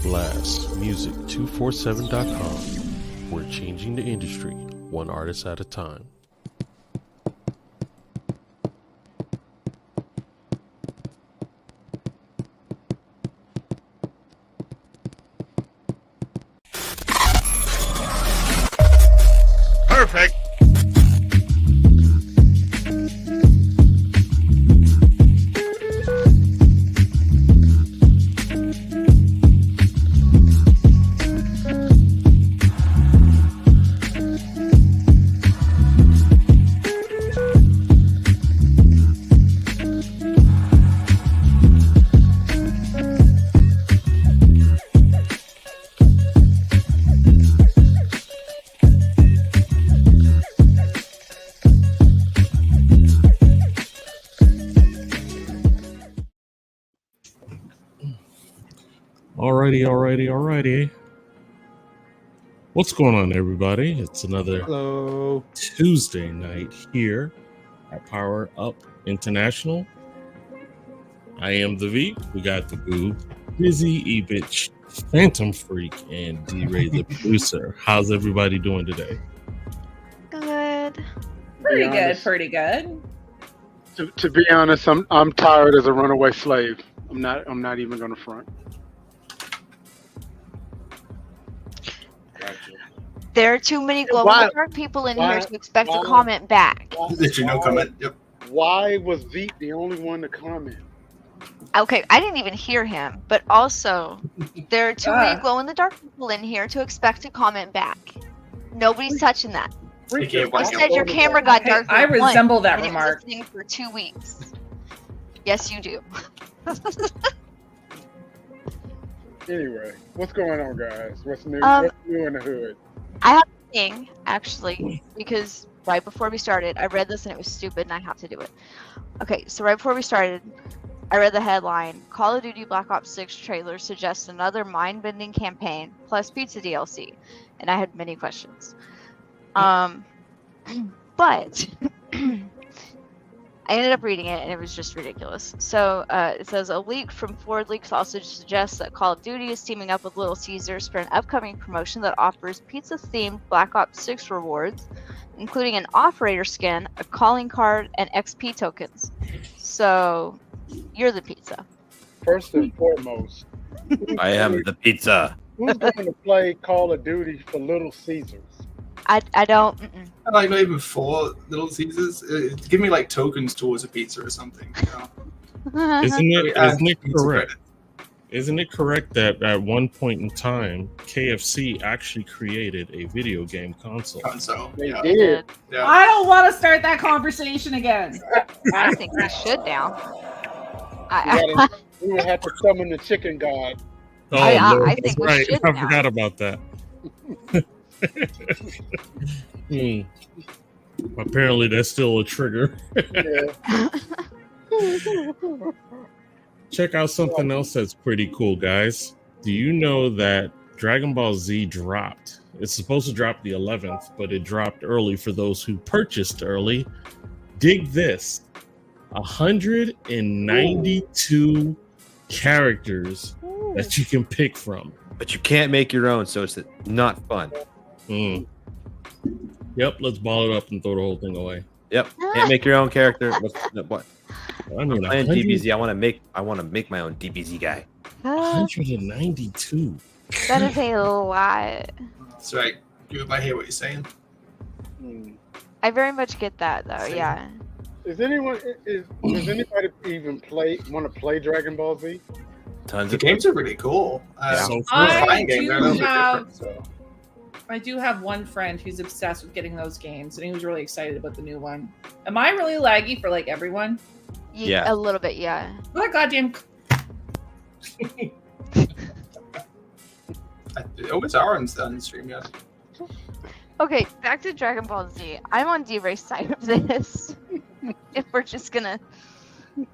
blastmusic247.com. We're changing the industry, one artist at a time. Perfect. Alrighty. What's going on, everybody? It's another Tuesday night here at Power Up International. I am the V. We got the GOOB, Busy, EBTCH, Phantom Freak, and DRay the producer. How's everybody doing today? Good. Pretty good. To be honest, I'm tired as a runaway slave. I'm not even gonna front. There are too many glow-in-the-dark people in here to expect a comment back. Literally no comment. Yep. Why was Veep the only one to comment? Okay, I didn't even hear him, but also there are too many glow-in-the-dark people in here to expect a comment back. Nobody's touching that. You said your camera got dark. I resemble that remark. Listening for 2 weeks. Yes, you do. Anyway, what's going on, guys? What's new? What's new in the hood? I have a thing, actually, because right before we started, I read this and it was stupid and I have to do it. Okay, so right before we started, I read the headline, Call of Duty Black Ops 6 trailer suggests another mind-bending campaign plus pizza DLC. And I had many questions. But I ended up reading it and it was just ridiculous. So it says a leak from Ford Leaks also suggests that Call of Duty is teaming up with Little Caesars for an upcoming promotion that offers pizza-themed Black Ops 6 rewards, including an operator skin, a calling card, and XP tokens. So you're the pizza. First and foremost, I am the pizza. who's going to play Call of Duty for Little Caesars? I don't. Like not even for Little Caesars. Give me like tokens towards a pizza or something. You know? Isn't it correct? Credit. Isn't it correct that at one point in time, KFC actually created a video game console? They Yeah. did. Yeah. I don't want to start that conversation again. I think we should now. We would have to summon the chicken god. Oh, I Lord, think that's we right. should I now. forgot about that. Apparently, that's still a trigger. Yeah. Check out something else that's pretty cool, guys. Do you know that Dragon Ball Z dropped? It's supposed to drop the 11th, but it dropped early for those who purchased early. Dig this. 192 characters that you can pick from. But you can't make your own, so it's not fun. Yep, let's ball it up and throw the whole thing away. Yep, can't make your own character. What? I mean, I'm playing DBZ. I want to make my own DBZ guy. 192. That is a lot. That's right. I hear what you're saying. I very much get that, though. Same. Yeah. Does anybody even want to play Dragon Ball Z? Tons The of games are really cool. So Flying game, they're a little bit have- different, so. I do have one friend who's obsessed with getting those games, and he was really excited about the new one. Am I really laggy for like everyone? Yeah. A little bit, yeah. What goddamn? It's our on stream, yeah. Okay, back to Dragon Ball Z. I'm on DRay's side of this. If we're just gonna... Oh,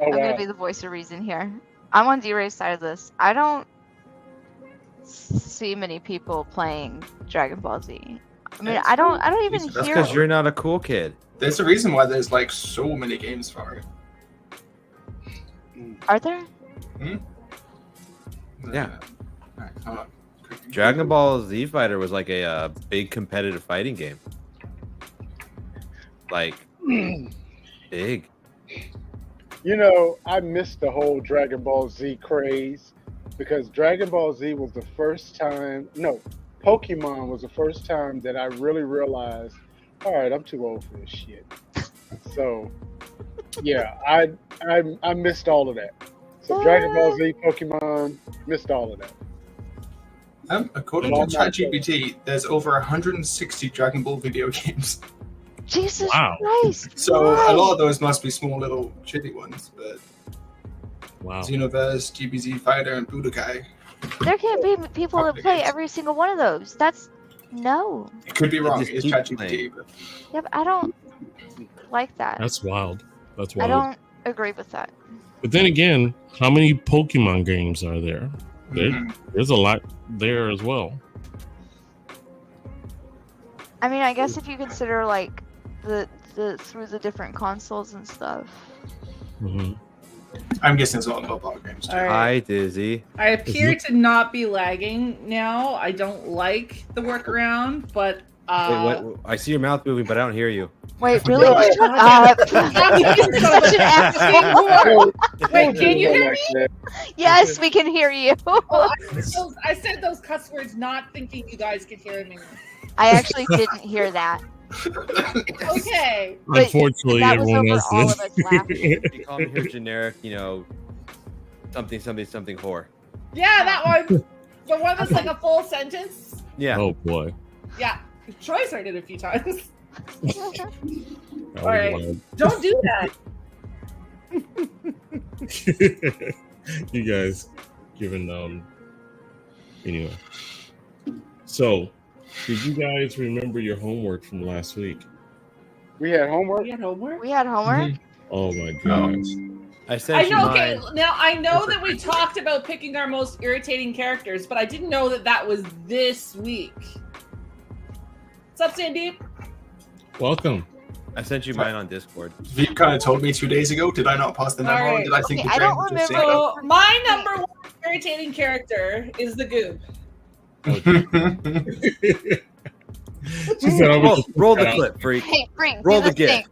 I'm wow. gonna be the voice of reason here. I'm on DRay's side of this. I don't see many people playing Dragon Ball Z. I mean, I don't even That's hear. because you're not a cool kid. There's a reason why there's like so many games for it. Are there? Yeah. Alright, hold on. Dragon Ball Z Fighter was like a big competitive fighting game. Like, big. You know, I missed the whole Dragon Ball Z craze because Dragon Ball Z was the first time. No, Pokemon was the first time that I really realized. All right, I'm too old for this shit. So, yeah, I missed all of that. So Dragon Ball Z, Pokemon, missed all of that. According to ChatGPT, there's over 160 Dragon Ball video games. Jesus Wow. Christ! So why? a lot of those must be small little shitty ones, but Wow. Xenoverse, GBZ Fighter, and Budokai. There can't be people that play every single one of those. That's no. It could be wrong. just It's keep ChatGPT. playing. But Yeah, but I don't like that. That's wild. That's I wild. don't agree with that. But then again, how many Pokemon games are there? There's a lot there as well. I mean, I guess if you consider like the through the different consoles and stuff. Mhm. I'm guessing it's all mobile games too. All right. Hi, Dizzy. I appear to not be lagging now. I don't like the workaround, but Wait, what? I see your mouth moving, but I don't hear you. Wait, really? Shut up! You're such an asshole. Wait, can you hear me? Yes, we can hear you. I said those cuss words not thinking you guys could hear me. I actually didn't hear that. Okay. But Unfortunately, that was everyone over else all is. of us laughing. You call me here generic, something, something, whore. Yeah, that one. The one that's like a full sentence. Yeah. Oh boy. Yeah. Troy's heard it a few times. That was right. wild. Don't do that. You guys giving anyway. So, did you guys remember your homework from last week? We had homework. We had homework. We had homework. Oh my gosh. I sent I you know. Okay, mine. now I know that we talked about picking our most irritating characters, but I didn't know that that was this week. What's up, Sandeep? Welcome. I sent you mine on Discord. You kind of told me 2 days ago. Did I not pass the memo? Alright. Did I think Okay, the I train don't was just remember. So my number one irritating character is the Goob. She said, I was Roll the clip, freak. Hey, Freak, Roll do the this thing.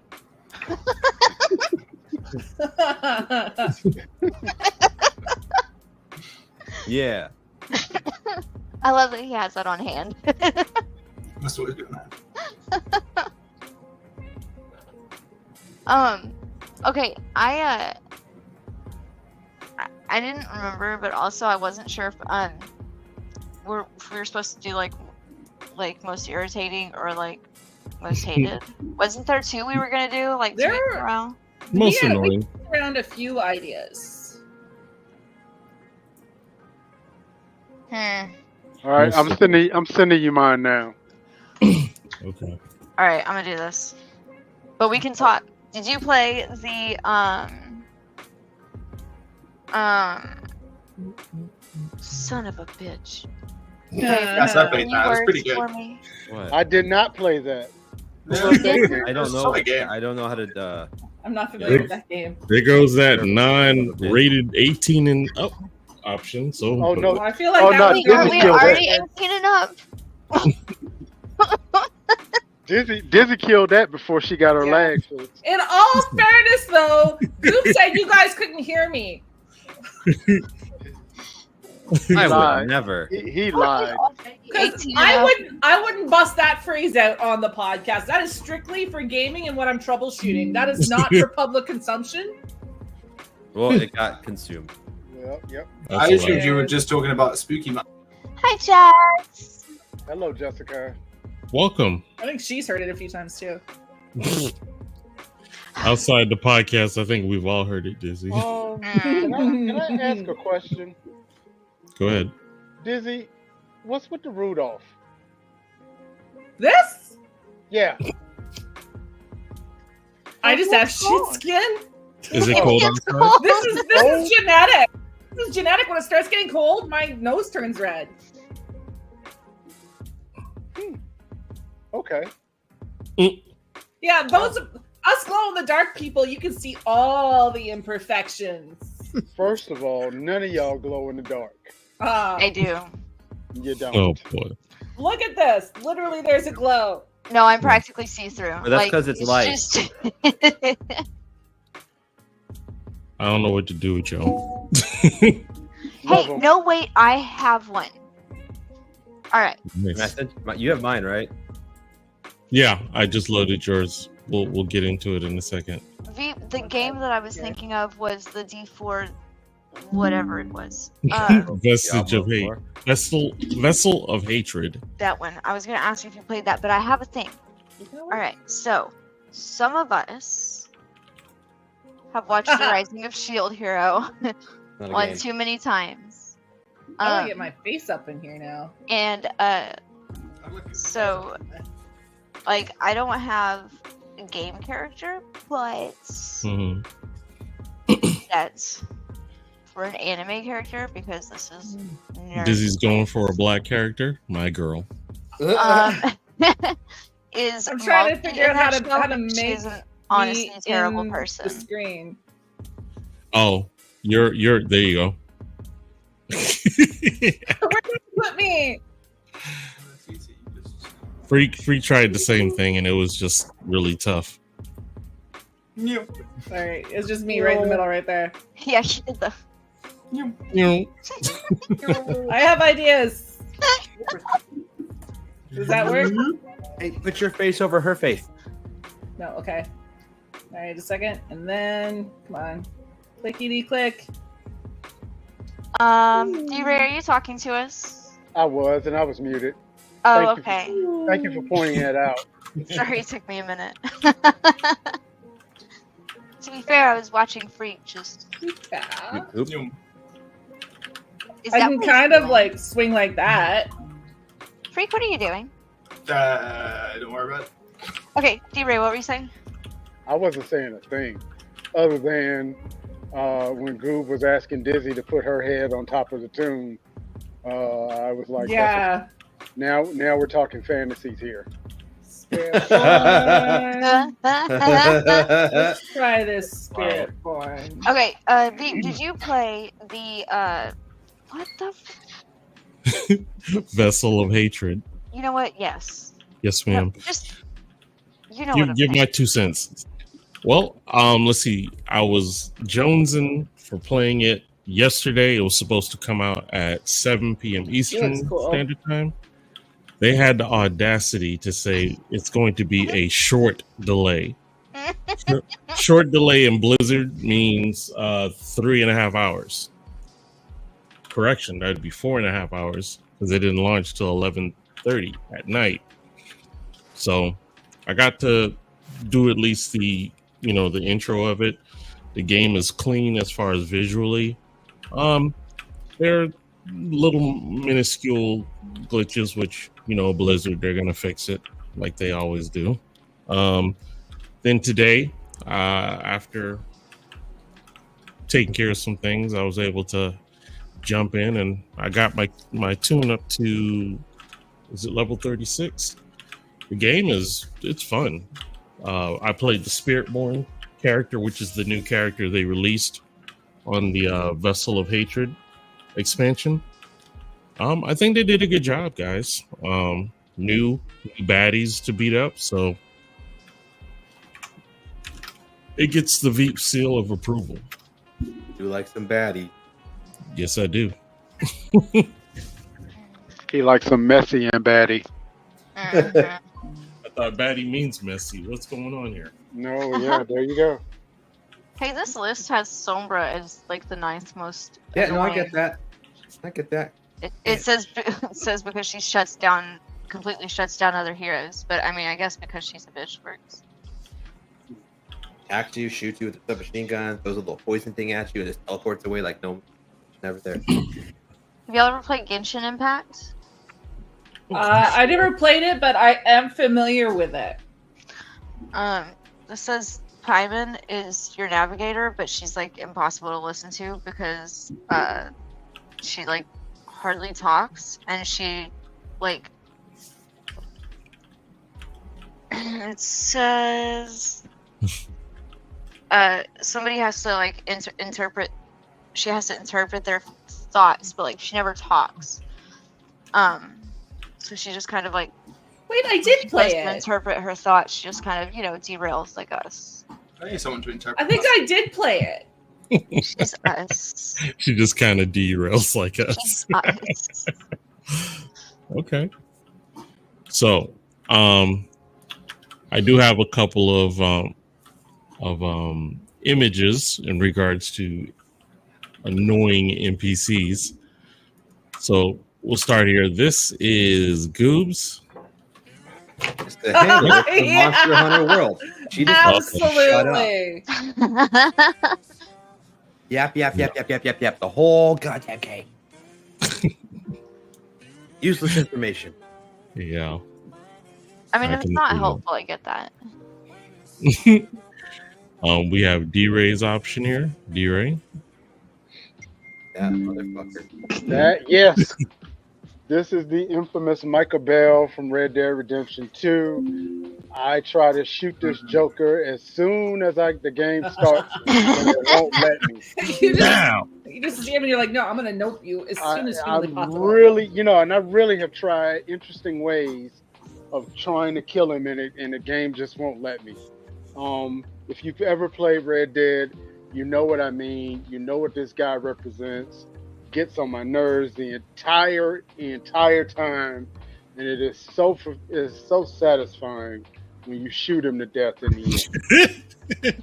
Yeah. I love that he has that on hand. That's what we're doing. Okay, I didn't remember, but also I wasn't sure if we were supposed to do like most irritating or like most hated. Wasn't there two we were gonna do like 2 weeks in a row? most we annoying. around a few ideas. Hmm. All right, I'm sending you mine now. Okay. All right, I'm gonna do this. But we can talk. Did you play the son of a bitch? Yes, I played Any that. It was words pretty good. for me? What? I did not play that. I don't know. Solid game. I don't know how to. I'm not familiar with that game. There goes that non-rated 18 and up option. So Oh, no. I feel like Oh, that no, was Disney Aren't we killed already that. 18 and up? Dizzy killed that before she got her Yeah. legs. So In all fairness, though, Goop said you guys couldn't hear me. I lied. would never. he lied. 'Cause 18 and up. I wouldn't bust that phrase out on the podcast. That is strictly for gaming and what I'm troubleshooting. That is not for public consumption. Well, it got consumed. Yep. that's I a assumed lot. you were just talking about Spooky Man. Hi, Jess. Hello, Jessica. Welcome. I think she's heard it a few times too. Outside the podcast, I think we've all heard it, Dizzy. Can I ask a question? Go ahead. Dizzy, what's with the Rudolph? This? Yeah. I just have What's shit wrong? skin. Is it cold It's outside? cold. This is genetic. This is genetic. When it starts getting cold, my nose turns red. Okay. Yeah, us glow-in-the-dark people, you can see all the imperfections. First of all, none of y'all glow in the dark. I do. You don't. Oh boy. Look at this. Literally, there's a glow. No, I'm practically see-through. But that's 'cause it's light. Just... I don't know what to do with y'all. Hey, no, wait, I have one. All right. Nice. You have mine, right? Yeah, I just loaded yours. We'll get into it in a second. The game that I was thinking of was the D4, whatever it was. Vestige of hate. Diablo 4. Vessel of hatred. That one. I was going to ask you if you played that, but I have a thing. All right, so some of us have watched The Rising of Shield Hero one too many times. I want to get my face up in here now. And so, like, I don't have a game character, but that's for an anime character because this is nerd. Dizzy's going for a black character. My girl. Is I'm trying to figure out how to she make is an honestly me terrible in person. the screen. Oh, you're there you go. Where did you put me? Freak tried the same thing and it was just really tough. Sorry, it's just me right in the middle, right there. Yeah, she did the. You know, I have ideas. Does that work? Hey, put your face over her face. No, okay. All right, a second, and then come on, clickety click. DRay, are you talking to us? I was, and I was muted. Oh, Thank you okay. Thank you for pointing that out. Sorry, it took me a minute. To be fair, I was watching Freak. Just Yeah. is I that can what kind he's of doing? like swing like that. Freak. What are you doing? Don't worry about it. Okay, DRay, what were you saying? I wasn't saying a thing, other than when GOOB was asking Dizzy to put her head on top of the tomb. I was like, Yeah. now we're talking fantasies here. Spirit born. Let's try this spirit born. Okay, V, did you play the what the? vessel of hatred. You know what? Yes. Yes, ma'am. Just you know what I'm Give saying. my 2 cents. Well, let's see. I was jonesing for playing it yesterday. It was supposed to come out at 7 p.m. Eastern looks cool. Standard Time. They had the audacity to say it's going to be a short delay. Short delay in Blizzard means 3.5 hours. Correction, that'd be 4.5 hours because they didn't launch till 11:30 at night. So I got to do at least the intro of it. The game is clean as far as visually. There are little minuscule glitches, which Blizzard, they're gonna fix it like they always do. Then today, after taking care of some things, I was able to jump in and I got my tune up to, is it level 36? The game it's fun. I played the Spiritborn character, which is the new character they released on the Vessel of Hatred expansion. I think they did a good job, guys. New baddies to beat up, so it gets the Veep seal of approval. Do like some baddie. Yes, I do. He likes some messy and baddie. Mhm. I thought baddie means messy. What's going on here? No, yeah, there you go. Hey, this list has Sombra as like the 9th most. Yeah, no, I annoying. get that. I get that. It says because she completely shuts down other heroes. But I mean, I guess because she's a bitch works. Attacks you, shoots you with a submachine gun, throws a little poison thing at you, and just teleports away like no, never there. Have y'all ever played Genshin Impact? I never played it, but I am familiar with it. This says Paimon is your navigator, but she's like impossible to listen to because she like hardly talks and she like it says somebody has to like interpret. She has to interpret their thoughts, but like she never talks. So she just kind of like. Wait, I did play it. To interpret her thoughts, she just kind of derails like us. I need someone to interpret. I think I did play it. She's us. She just kind of derails like us. Us. Okay. So, I do have a couple of images in regards to annoying NPCs. So we'll start here. This is Goob's. It's the handler from Yeah. Monster Hunter World. She just Absolutely. shut up. Yap. The whole goddamn game. Useless information. Yeah. I mean, I if it's can not agree. helpful, I get that. We have DRay's option here. DRay. Yeah, motherfucker. That yes. This is the infamous Michael Bell from Red Dead Redemption 2. I try to shoot this Joker as soon as the game starts, and it won't let me. You just see him and you're like, no, I'm gonna nope you as soon as humanly possible. Really, and I really have tried interesting ways of trying to kill him, and the game just won't let me. If you've ever played Red Dead, you know what I mean. You know what this guy represents. Gets on my nerves the entire time, and it is so satisfying when you shoot him to death in the end.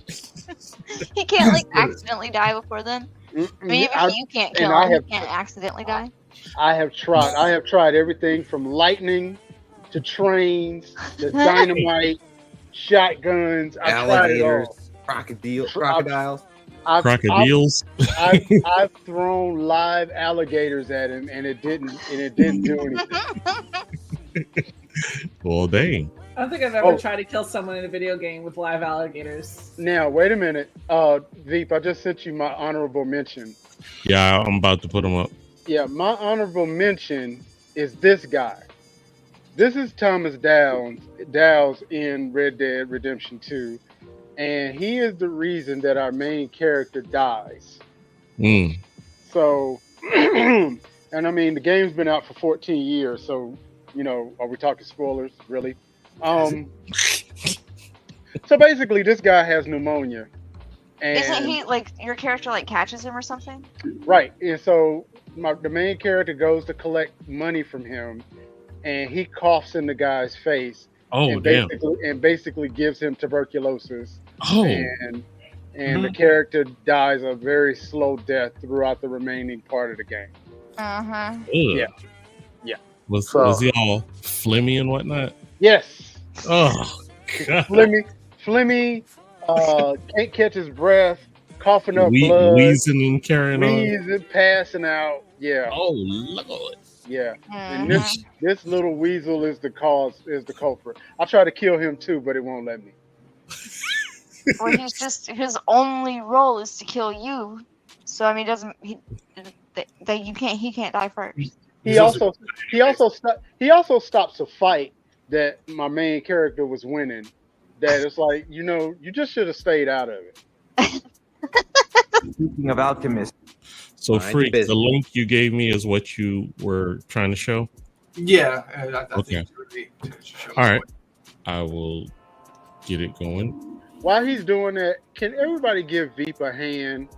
He can't like accidentally die before then. I mean, even if you can't kill him, he can't accidentally die. I have tried everything from lightning to trains to dynamite, shotguns. I tried it all. Crocodiles. Crocodiles. I've thrown live alligators at him, and it didn't do anything. Well, dang. I don't think I've ever tried to kill someone in a video game with live alligators. Now, wait a minute. Veep, I just sent you my honorable mention. Yeah, I'm about to put them up. Yeah, my honorable mention is this guy. This is Thomas Downs in Red Dead Redemption 2. And he is the reason that our main character dies. So, and I mean, the game's been out for 14 years. So, are we talking spoilers? Really? So basically, this guy has pneumonia. And, isn't he like your character like catches him or something? Right. And so the main character goes to collect money from him, and he coughs in the guy's face. Oh, damn. Basically gives him tuberculosis. Oh. And the character dies a very slow death throughout the remaining part of the game. Yeah. Was he all phlegmy and whatnot? Yes. Oh, God. Phlegmy, can't catch his breath, coughing up blood, wheezing and carrying on, passing out. Yeah. Oh, Lord. Yeah. And this little weasel is the culprit. I try to kill him too, but it won't let me. Well, his only role is to kill you. So I mean, he can't die first. He also stops a fight that my main character was winning. That it's like, you just should have stayed out of it. Speaking of alchemists. So, Freak, the link you gave me is what you were trying to show? Yeah. I okay. Think all right. I will get it going. While he's doing that, can everybody give Veep a hand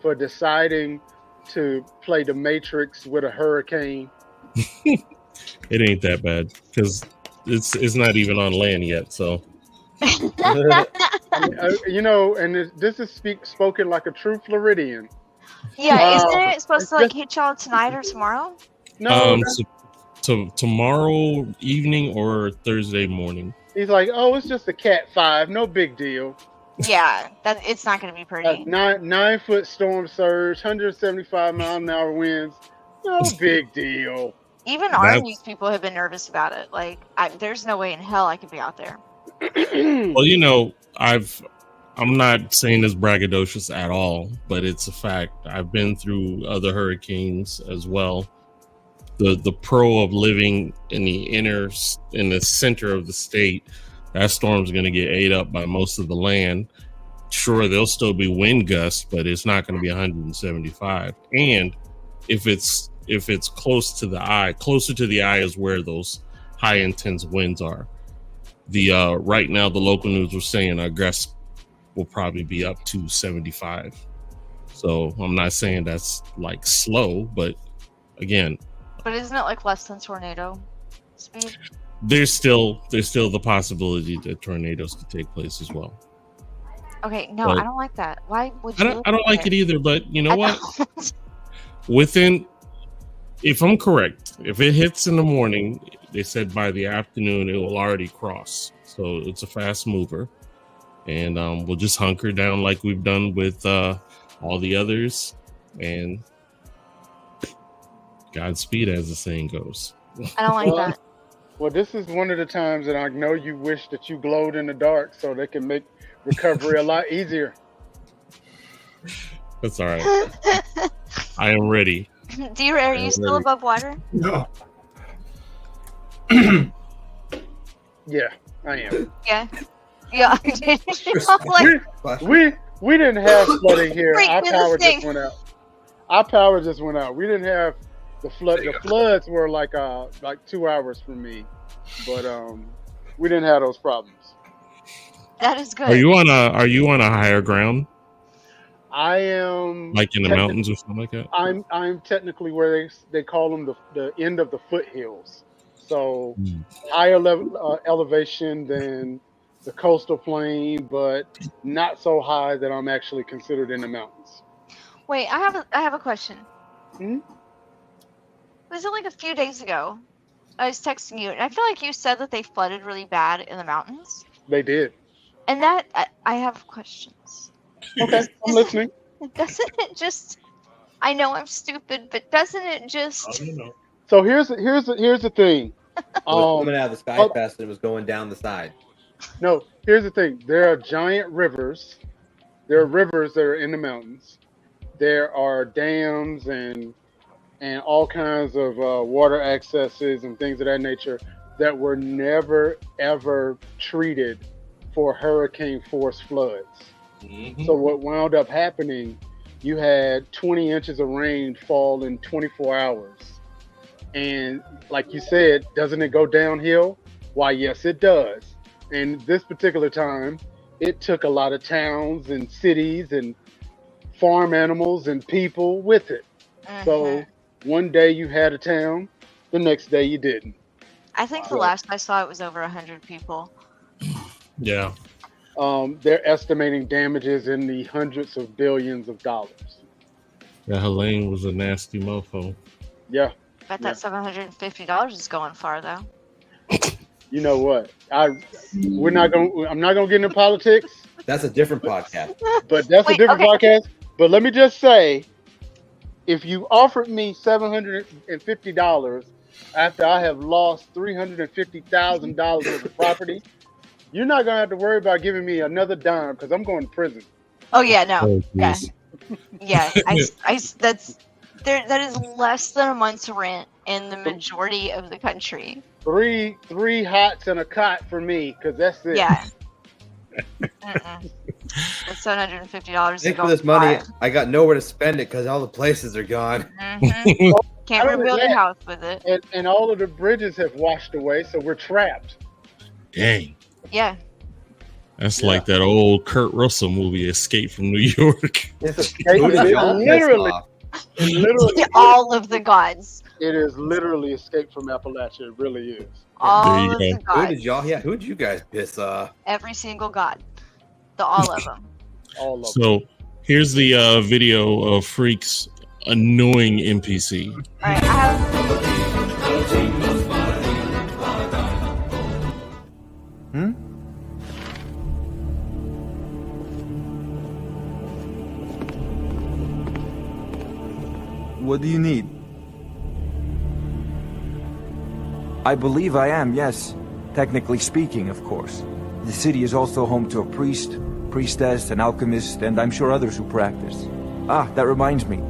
for deciding to play the Matrix with a hurricane? It ain't that bad because it's not even on land yet. So, and this is spoken like a true Floridian. Yeah, isn't it supposed to like hit y'all tonight or tomorrow? No, tomorrow evening or Thursday morning. He's like, oh, it's just a Cat 5, no big deal. Yeah, it's not going to be pretty. 9-foot storm surge, 175-mile-an-hour winds, no big deal. Even our news people have been nervous about it. Like, there's no way in hell I could be out there. Well, I'm not saying this braggadocious at all, but it's a fact. I've been through other hurricanes as well. The pro of living in the center of the state, that storm's going to get ate up by most of the land. Sure, there'll still be wind gusts, but it's not going to be 175. And if it's close to the eye, closer to the eye is where those high intense winds are. The right now the local news was saying our gusts will probably be up to 75. So I'm not saying that's like slow, but again. But isn't it like less than tornado speed? There's still the possibility that tornadoes could take place as well. Okay, no, But I don't like that. Why would you? I don't like it either, but you know what? If I'm correct, if it hits in the morning, they said by the afternoon it will already cross. So it's a fast mover. And we'll just hunker down like we've done with all the others. And Godspeed, as the saying goes. I don't like that. Well, this is one of the times that I know you wish that you glowed in the dark so they can make recovery a lot easier. That's all right. I am ready. DRay, are you still above water? No. Yeah, I am. Yeah. Yeah. Like, We didn't have flooding here. Freak, Our do power this thing. just went out. Our power just went out. We didn't have the flood. The floods were like 2 hours for me, but we didn't have those problems. that is good. Are you on a higher ground? I am Like in the mountains or something like that? I'm technically where they call them the end of the foothills. So higher level elevation than the coastal plain, but not so high that I'm actually considered in the mountains. Wait, I have a question. Hmm? Was it like a few days ago? I was texting you, and I feel like you said that they flooded really bad in the mountains. They did. And that I have questions. Okay, I'm listening. Doesn't it just? I know I'm stupid, but doesn't it just? I don't know. So here's the thing. It was coming out of the sky fast and it was going down the side. No, here's the thing. There are giant rivers. There are rivers that are in the mountains. There are dams and all kinds of water accesses and things of that nature that were never ever treated for hurricane force floods. Mm-hmm. So what wound up happening, you had 20 inches of rain fall in 24 hours. And like you said, doesn't it go downhill? Why, yes, it does. And this particular time, it took a lot of towns and cities and farm animals and people with it. So one day you had a town, the next day you didn't. I think the last I saw it was over 100 people. Yeah. They're estimating damages in the hundreds of billions of dollars. Yeah, Helene was a nasty mofo. Yeah. Bet that $750 is going far though. You know what? I'm not gonna get into politics. That's a different podcast. But that's a different podcast. But let me just say, if you offered me $750 after I have lost $350,000 of the property, you're not gonna have to worry about giving me another dime because I'm going to prison. Oh yeah, no, Oh, yeah, geez. yeah. That is less than a month's rent in the majority of the country. Three hots and a cot for me because that's it. Yeah. That's $750. Thanks for this money. I got nowhere to spend it because all the places are gone. Can't rebuild a house with it. And all of the bridges have washed away, so we're trapped. Dang. Yeah. That's like that old Kurt Russell movie, Escape from New York. Literally, all of the gods. It is literally Escape from Appalachia. It really is. All of the Who gods. did y'all? Yeah, who did you guys piss off? Every single god. All of them. All of them. So here's the video of Freak's annoying NPC. All right, I have. What do you need? I believe I am, yes. Technically speaking, of course. The city is also home to a priest, priestess, an alchemist, and I'm sure others who practice. Ah, that reminds me.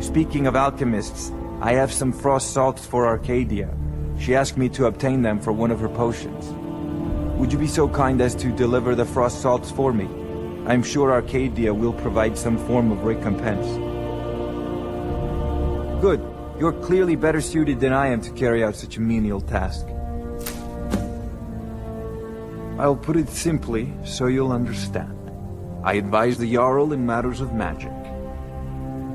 Speaking of alchemists, I have some frost salts for Arcadia. She asked me to obtain them for one of her potions. Would you be so kind as to deliver the frost salts for me? I'm sure Arcadia will provide some form of recompense. Good. You're clearly better suited than I am to carry out such a menial task. I'll put it simply so you'll understand. I advise the Jarl in matters of magic.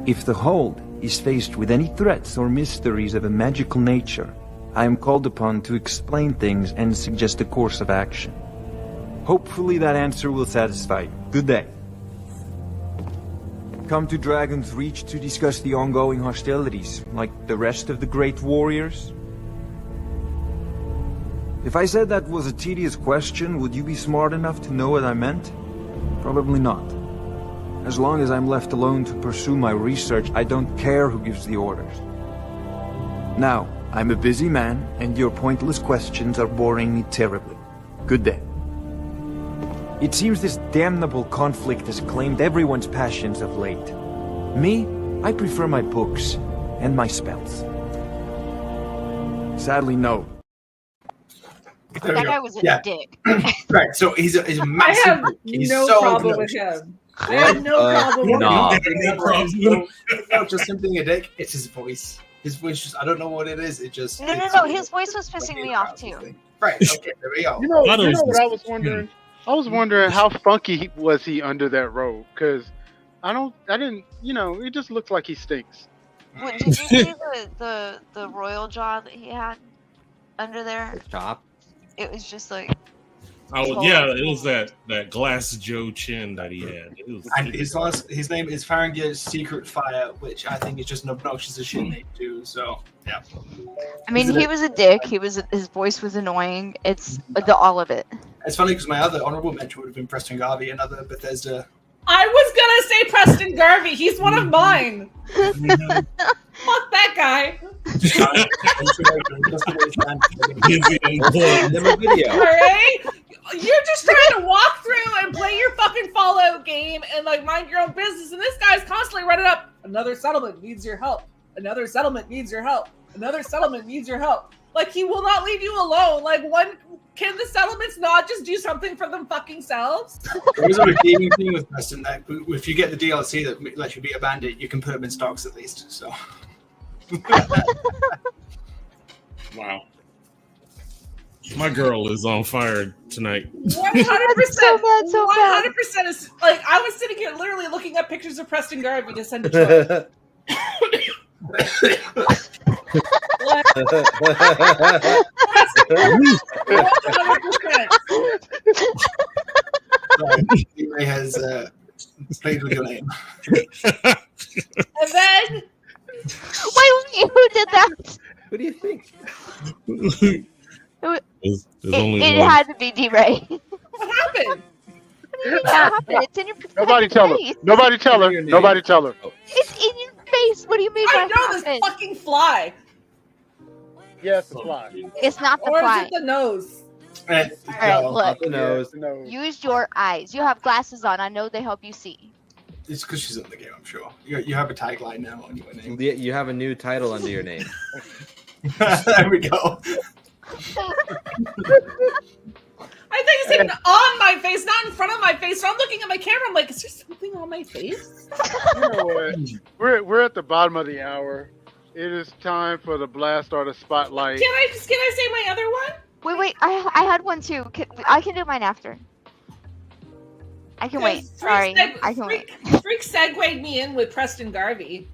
If the Hold is faced with any threats or mysteries of a magical nature, I am called upon to explain things and suggest a course of action. Hopefully that answer will satisfy you. Good day. Come to Dragon's Reach to discuss the ongoing hostilities, like the rest of the great warriors? If I said that was a tedious question, would you be smart enough to know what I meant? Probably not. As long as I'm left alone to pursue my research, I don't care who gives the orders. Now, I'm a busy man, and your pointless questions are boring me terribly. Good day. It seems this damnable conflict has claimed everyone's passions of late. Me, I prefer my books and my spells. Sadly, no. There we That go. guy was a Yeah. dick. Right, so he's a I massive. have he's no so problem with obnoxious. him. I have no problem with nah. him. No problem. It's not just him being a dick, it's his voice. His voice just, I don't know what it is, it just... No, it's- his voice was pissing me off too. Right, okay, there we go. You know Thought it was what I was just- wondering? I was wondering how funky was he under that robe? Because I didn't, it just looks like he stinks. What, did you see the royal jaw that he had under there? Chop. It was just like Oh yeah, it was that glass Joe chin that he had. It was, And his name is Farangir's Secret Fire, which I think is just an obnoxious as shit name too, so, yeah. I mean, he was a dick. His voice was annoying. It's all of it. It's funny because my other honorable mention would have been Preston Garvey, another Bethesda. I was gonna say Preston Garvey. He's one of mine. Fuck that guy. Them a video. Alright? You're just trying to walk through and play your fucking Fallout game and like mind your own business, and this guy's constantly running up. Another settlement needs your help. Another settlement needs your help. Another settlement needs your help. Like, he will not leave you alone. Like, can the settlements not just do something for them fucking selves? There was a redeeming thing with Preston that if you get the DLC that lets you be a bandit, you can put them in stocks at least. So. wow. My girl is on fire tonight. 100%. So bad, so bad. 100% is like, I was sitting here literally looking up pictures of Preston Garvey to send to Troy. Like, 100%. DRay has played with your name. And then Wait, who did that? Who do you think? There's only It one. had to be DRay. what happened? What happened? It's in your Nobody tell her. face. Nobody tell her. Nobody tell her. It's in your face. What do you mean I by know this happened? fucking fly. Yes, the fly. It's not the Or is fly. it the nose? All right, look. Who knows? No. Use your eyes. You have glasses on. I know they help you see. It's because she's in the game, I'm sure. You have a tagline now on your name. You have a new title under your name. There we go. I think it's even on my face, not in front of my face. So I'm looking at my camera. I'm like, is there something on my face? You know what? We're at the bottom of the hour. It is time for the blast or the spotlight. Can I say my other one? Wait. I had one too. I can do mine after. I can wait. Sorry. I can wait. Freak segued me in with Preston Garvey.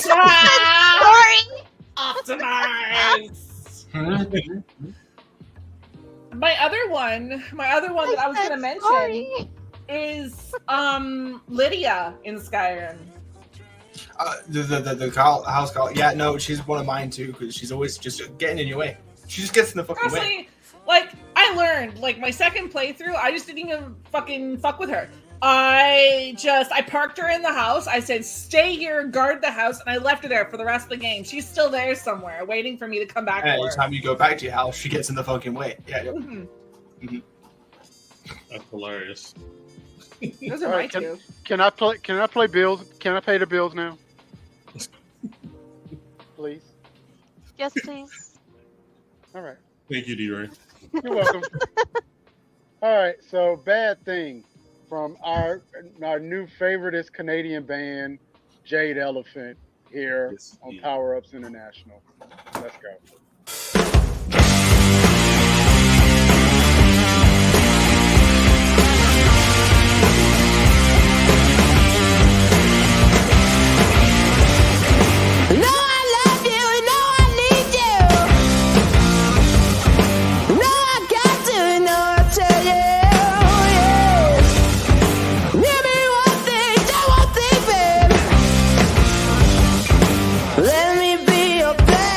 Sorry. Optimize. My other one that I was gonna mention Sorry. is Lydia in Skyrim. The house call. Yeah, no, she's one of mine too because she's always just getting in your way. She just gets in the fucking way. Honestly, like, I learned, like, my second playthrough, I just didn't even fucking fuck with her. I parked her in the house. I said, stay here, guard the house, and I left her there for the rest of the game. She's still there somewhere, waiting for me to come back. And For every her. time you go back to your house, she gets in the fucking way. Yeah. Mhm. That's hilarious. Those are All my right, two. Can I play bills? Can I pay the bills now? Please. Yes, please. All right. Thank you, DRay. You're welcome. All right, so Bad Thing from our new favorite is Canadian band, Jade Elephant, here on Power Ups International. Let's go. Let me be a bad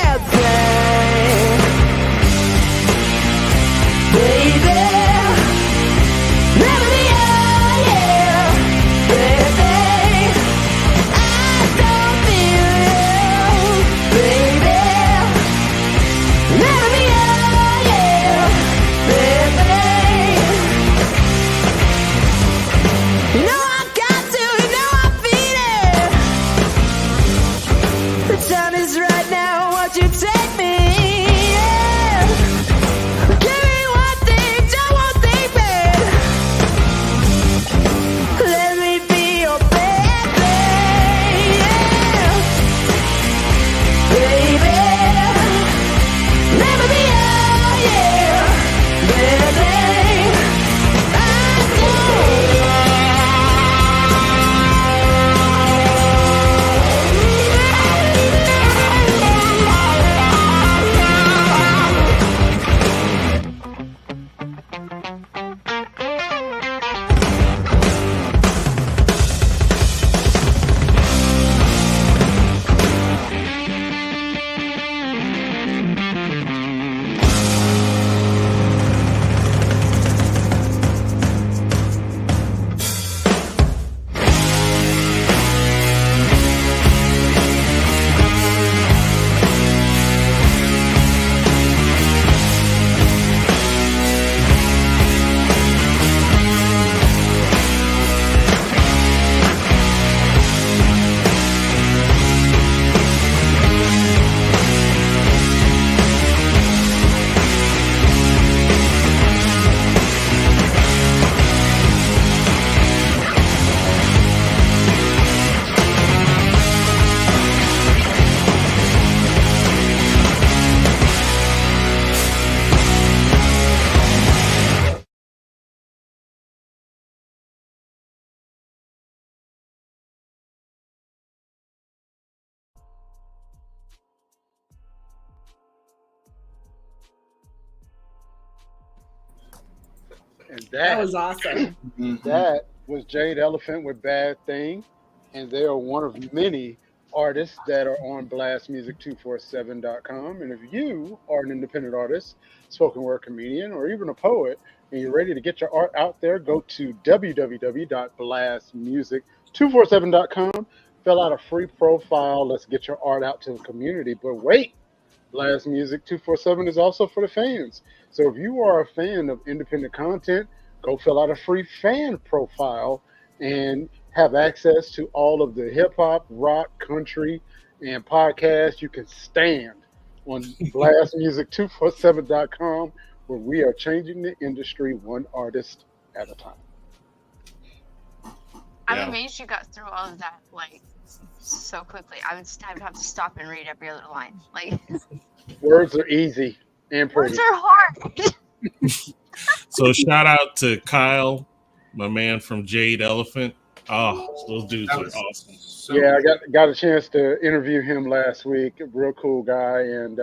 And That was awesome. That was Jade Elephant with Bad Thing, and they are one of many artists that are on blastmusic247.com. And if you are an independent artist, spoken word comedian, or even a poet, and you're ready to get your art out there, go to www.blastmusic247.com, fill out a free profile. Let's get your art out to the community. But wait, Blast Music 247 is also for the fans. So if you are a fan of independent content, go fill out a free fan profile and have access to all of the hip hop, rock, country, and podcasts you can stand on blastmusic247.com, where we are changing the industry one artist at a time. I'm amazed you got through all of that so quickly. I would have to stop and read every other line. Words are easy and pretty. Words are hard. So shout out to Kyle, my man from Jade Elephant. Oh, those dudes are awesome. Yeah, I got a chance to interview him last week. A real cool guy, and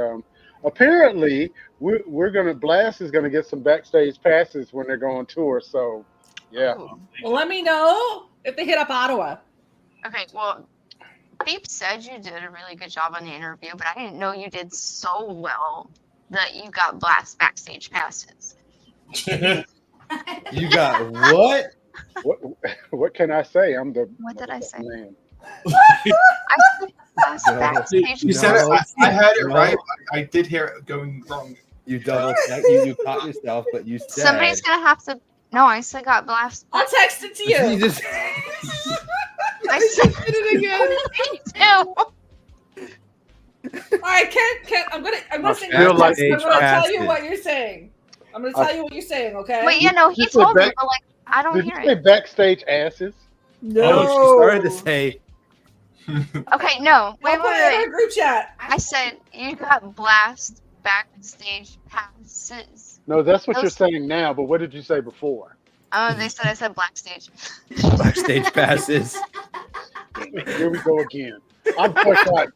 apparently Blast is gonna get some backstage passes when they go on tour. So, yeah. Well, let me know if they hit up Ottawa. Okay, well, Beep said you did a really good job on the interview, but I didn't know you did so well that you got Blast backstage passes. You got what? What can I say? I'm the What did I say? Man. You said it. I heard it right. I did hear it going wrong. You double check. You caught yourself, but you said Somebody's gonna have to. No, I said got Blast. I'll text it to you. You just I said it again. All right, Kent, I'm gonna say feel like I'm gonna tell you what you're saying. I'm gonna tell you what you're saying, okay? Wait, you know, he You said told me, back- but like, I don't Did you hear say it. backstage asses? No. Oh, she started to say. Okay, no. Wait, I'll put it in our group chat. I said you got blast backstage passes. No, that's what you're Those- saying now. But what did you say before? Oh, they said I said backstage. Backstage passes. Here we go again. I'm boycotting.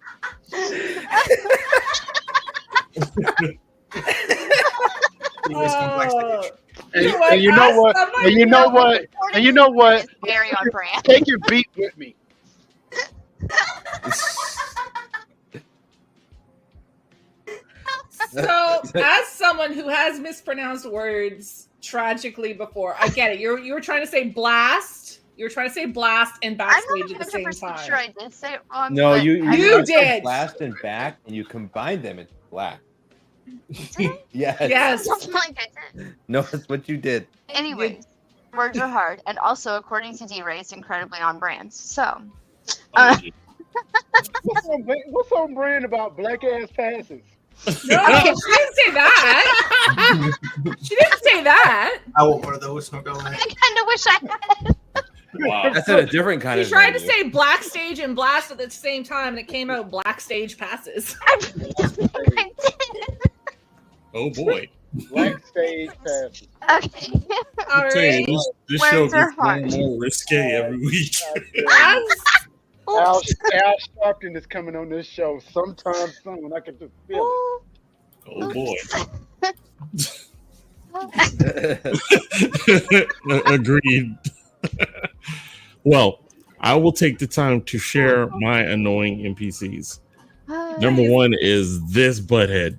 And you know what? And you know what? And you know what? It's very on brand. Take your beat with me. So, as someone who has mispronounced words tragically before, I get it. You were trying to say blast. You were trying to say blast and I'm backstage not at the same 100% time. sure I did say it wrong. No, but you I- You said did. blast and back, and you combined them into black. Did I? Yes. Yes. Something like I did. No, that's what you did. Anyways, words are hard, and also according to DRay, it's incredibly on brand. So, Oh, What's on brand about black ass passes? No, she didn't say that. She didn't say that. I want one of those. Not gonna lie. I kind of wish I had. wow. That's at a different kind She of. tried to venue. say black stage and blast at the same time, and it came out black stage passes. I did. Oh boy. Black stage passes. Okay. All I'm telling you, right. this Words show are gets more hard. and more risque every week. Al Oops. Sharpton is coming on this show sometime soon. I can just feel it. Oh boy. Agreed. Well, I will take the time to share my annoying NPCs. Number one is this butthead.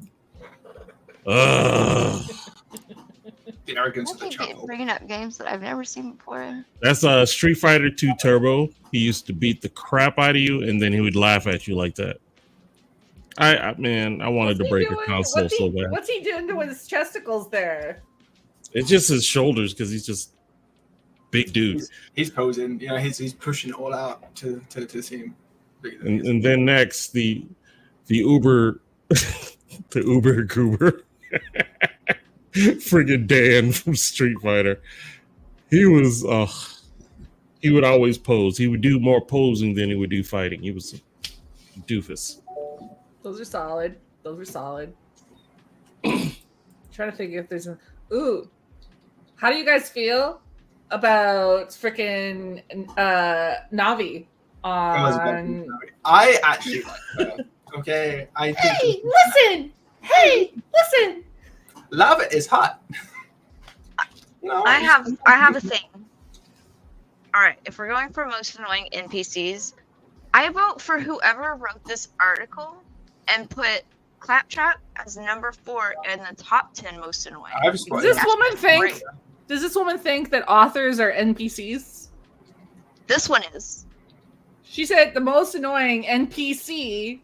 Ugh. The arrogance of the I keep child. bringing up games that I've never seen before. That's Street Fighter 2 Turbo. He used to beat the crap out of you, and then he would laugh at you like that. I wanted to break a console so bad. What's he doing to his chesticles there? It's just his shoulders because he's just big dude. He's posing. You know, he's pushing it all out to seem bigger than he is. And then next, the Uber, the Uber Goober, friggin' Dan from Street Fighter. He was, he would always pose. He would do more posing than he would do fighting. He was a doofus. Those are solid. Those are solid. Trying to think if there's a. Ooh. How do you guys feel about freaking Navi on. I actually like her. Okay, I think Hey, listen! Hey, listen! love it is hot. No, I have a thing. All right, if we're going for most annoying NPCs, I vote for whoever wrote this article and put Claptrap as number 4 in the top 10 most annoying. I've Does this woman think? Does this woman think that authors are NPCs? This one is. She said the most annoying NPC.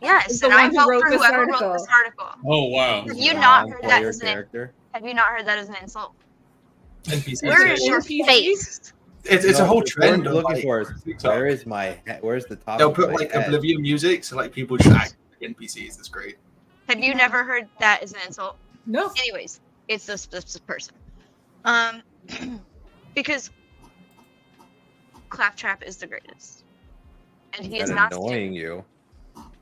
Yes, is the and I one who vote wrote for this whoever article. wrote this article. Oh wow! Have you not heard that Non-player as an character. Have you not heard that as an insult? NPCs. Where is your NPCs? face? It's a whole trend. What I'm of, looking like, for is TikTok. where's the top? They'll of put my like head? Oblivion music, so like people just act like NPCs. That's great. Have you never heard that as an insult? No. Anyways, it's this person. Because Claptrap is the greatest, and he is That not annoying you.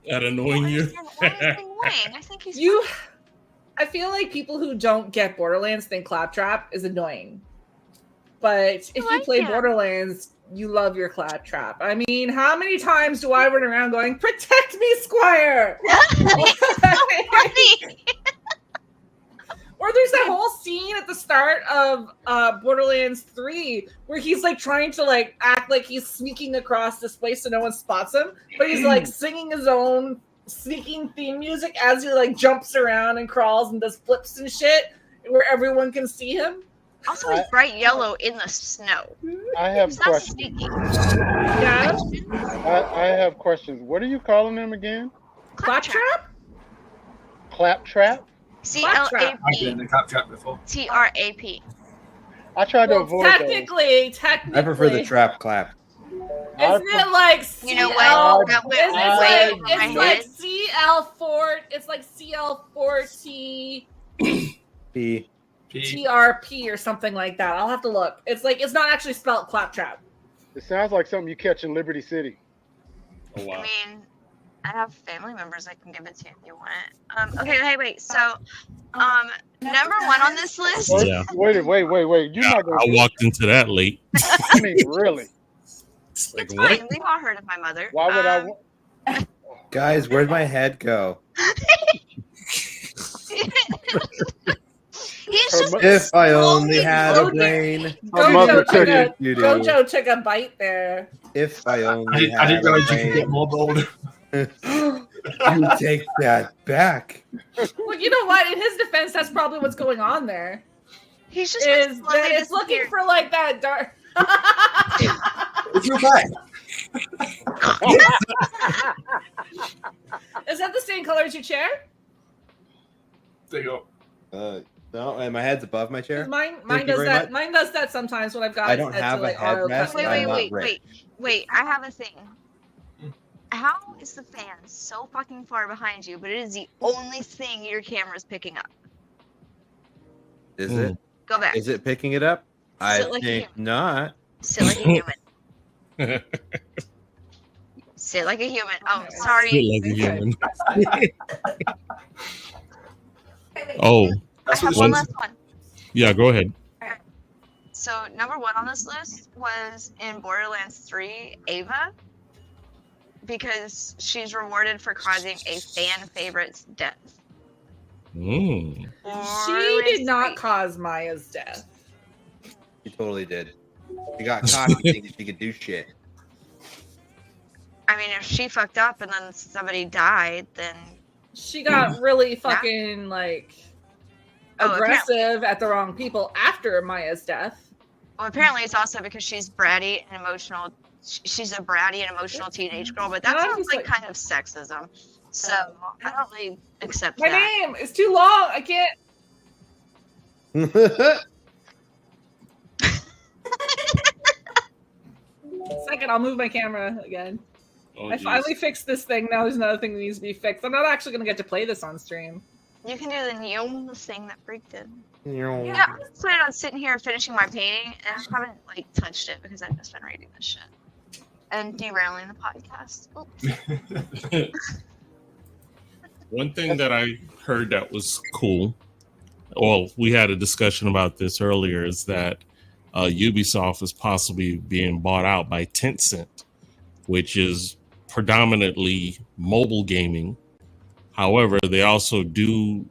That annoying you? Why is he annoying? I think he's You. I feel like people who don't get Borderlands think Claptrap is annoying. But if you like play him. Borderlands, you love your Claptrap. I mean, how many times do I run around going, "Protect me, Squire"? funny. Or there's that whole scene at the start of Borderlands 3 where he's like trying to like act like he's sneaking across this place so no one spots him, but he's like singing his own sneaking theme music as he like jumps around and crawls and does flips and shit where everyone can see him. Also, he's bright yellow in the snow. I have He's not questions. sneaking. Yeah. I have questions. What are you calling him again? Claptrap? Claptrap? I've been in CLAPTRAP. the Claptrap before. I tried to Well, avoid those. technically. I prefer the trap clap. Isn't it like CL? You know what? That went It's way like, over my it's like head. CL4. It's like CL4T. P. TRP or something like that. I'll have to look. It's like it's not actually spelled claptrap. It sounds like something you catch in Liberty City. Oh wow. I mean, I have family members I can give it to if you want it. Okay, hey, wait. So, number one on this list. Yeah. Wait. You're not I gonna. walked into that late. I mean, really? It's like, It's what? fine. We've all heard of my mother. Why would I? Guys, where'd my head go? He's just If I only Slowly had a broken. brain. Gojo took a bite there. If I only I had didn't a realize you could get brain. more bold. You take that back. Well, you know what? In his defense, that's probably what's going on there. He's just Is slowly that it's looking disappearing. for like that dark. It's your back. Is that the same color as your chair? There you go. No, and my head's above my chair. 'Cause Mine Thank you does very that. much. Mine does that sometimes when I've got. I it don't set to, have a like, auto headrest. cut. Wait, I'm not wait. I have a thing. How is the fan so fucking far behind you, but it is the only thing your camera's picking up? Is it? Go back. Is it picking it up? I Sit like a think human. not. Sit like a human. Sit like a human. Oh, sorry. Sit like a human. Oh, I have what- one last one. yeah. Go ahead. So number one on this list was in Borderlands 3, Ava, because she's rewarded for causing a fan favorite's death. Mm. She Borderlands did not 3. cause Maya's death. She totally did. She got cocky thinking she could do shit. I mean, if she fucked up and then somebody died, then She got really fucking like Oh, aggressive at the wrong people after Maya's death. well, apparently it's also because she's bratty and emotional. She's a bratty and emotional teenage girl, but that No, I'm sounds just like like- kind of sexism. So I don't really accept My that. name is too long. I can't. Second, I'll move my camera again. Oh, I geez. finally fixed this thing. Now there's another thing that needs to be fixed. I'm not actually gonna get to play this on stream. You can do the Neom thing that Freak did. Yeah. Yeah, I was planning on sitting here finishing my painting, and I haven't like touched it because I've just been reading this shit and derailing the podcast. Oops. One thing that I heard that was cool, well, we had a discussion about this earlier, is that Ubisoft is possibly being bought out by Tencent, which is predominantly mobile gaming. However, they also do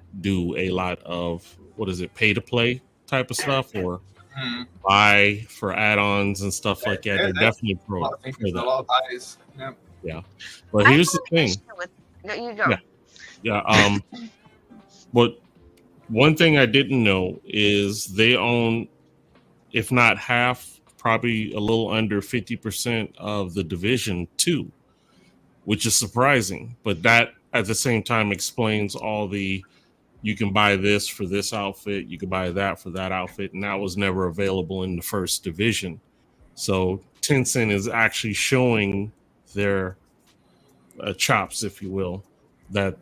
a lot of, what is it, pay to play type of stuff, or buy for add-ons and stuff like that. Yeah, They're that's definitely a pro lot of things, for a that. lot of eyes. Yeah. But I here's the have an thing. issue with- No, you go. Yeah. Yeah. But one thing I didn't know is they own, if not half, probably a little under 50% of the Division 2, which is surprising. But that at the same time explains all the, you can buy this for this outfit, you can buy that for that outfit, and that was never available in the first division. So Tencent is actually showing their chops, if you will, that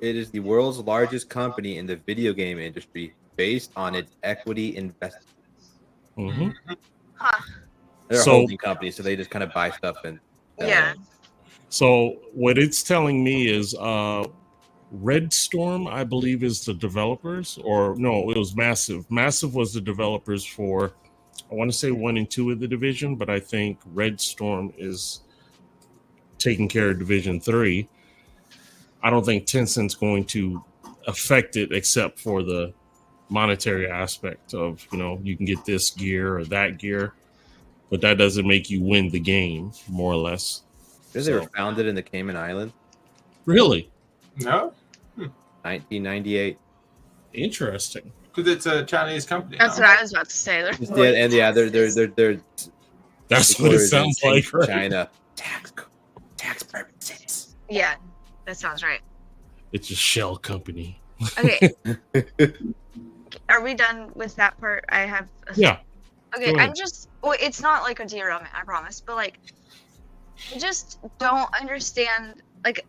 It is the world's largest company in the video game industry based on its equity investments. Mhm. Huh. They're a So- holding company, so they just kind of buy stuff and Yeah. So what it's telling me is Red Storm, I believe, is the developers, or no, it was Massive. Massive was the developers for, I want to say 1 and 2 of the division, but I think Red Storm is taking care of Division 3. I don't think Tencent's going to affect it except for the monetary aspect of, you can get this gear or that gear, but that doesn't make you win the game, more or less. They were founded in the Cayman Islands, Really? No? 1998. Interesting. Because it's a Chinese company. That's what I was about to say. They're They're That's what it sounds like, right? China tax purposes. Yeah, that sounds right. It's a shell company. Okay. Are we done with that part? I have. Yeah. Okay, Go I'm ahead. just. Well, it's not like a derailment, I promise. But like, I just don't understand. Like,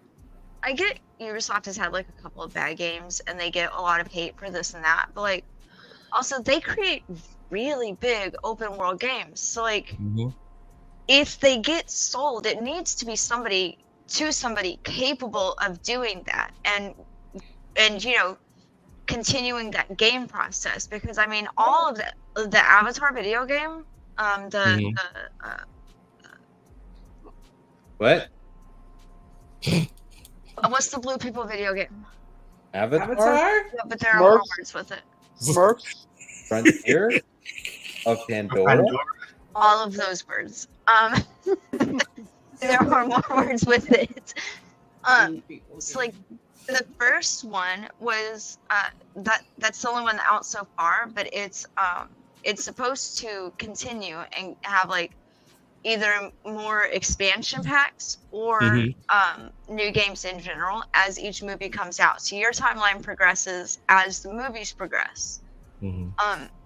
I get Ubisoft has had like a couple of bad games, and they get a lot of hate for this and that. But like, also they create really big open world games. So like, if they get sold, it needs to be somebody capable of doing that, and you know, continuing that game process. Because I mean, all of the Avatar video game, What? What's the Blue People video game? Avatar? Yeah, but there are more words with it. Smurfs? Frontier of Pandora? All of those words. There are more words with it. So like the first one was that's the only one out so far, but it's supposed to continue and have like either more expansion packs or new games in general as each movie comes out. So your timeline progresses as the movies progress.